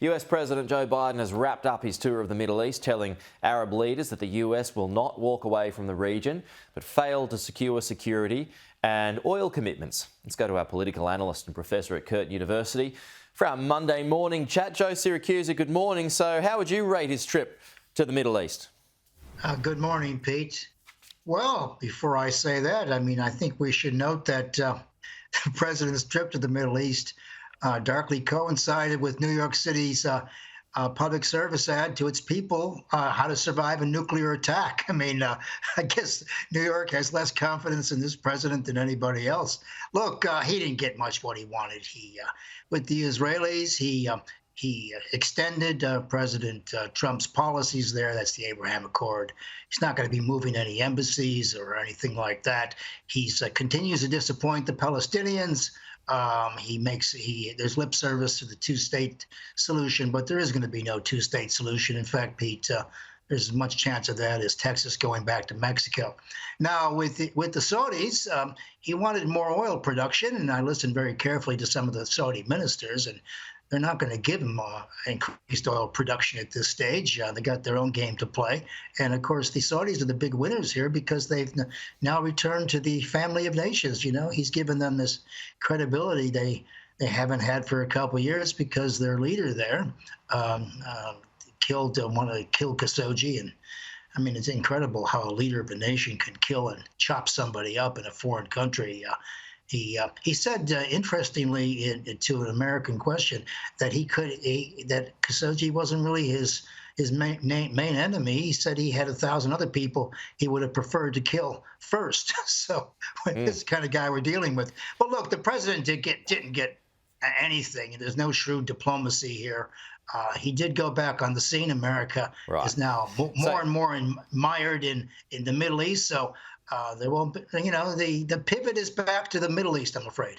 US President Joe Biden has wrapped up his tour of the Middle East, telling Arab leaders that the US will not walk away from the region, but fail to secure security and oil commitments. Let's go to our political analyst and professor at Curtin University for our Monday morning chat. Joe Siracusa, good morning. So how would you rate his trip to the Middle East? Good morning, Pete. Well, before I say that, I think we should note that the president's trip to the Middle East darkly coincided with New York City's public service ad to its people, how to survive a nuclear attack. I guess New York has less confidence in this president than anybody else. Look, he didn't get much what he wanted. With the Israelis, he extended President Trump's policies there. That's the Abraham Accord. He's not going to be moving any embassies or anything like that. He continues to disappoint the Palestinians. There's lip service to the two-state solution, but there is going to be no two-state solution. In fact, Pete, there's as much chance of that as Texas going back to Mexico. Now, with the Saudis, he wanted more oil production, and I listened very carefully to some of the Saudi ministers, and they're not going to give him increased oil production at this stage. They got their own game to play. And, of course, the Saudis are the big winners here because they've now returned to the family of nations. You know, he's given them this credibility they haven't had for a couple of years because their leader there wanted to kill Khashoggi. And, it's incredible how a leader of a nation can kill and chop somebody up in a foreign country. He said, interestingly, to an American question, that that Khashoggi wasn't really his main enemy. He said he had 1,000 other people he would have preferred to kill first. So this kind of guy we're dealing with. But look, the president didn't get anything. There's no shrewd diplomacy here. He did go back on the scene. America is now more and more mired in the Middle East. So there won't be, the pivot is back to the Middle East, I'm afraid.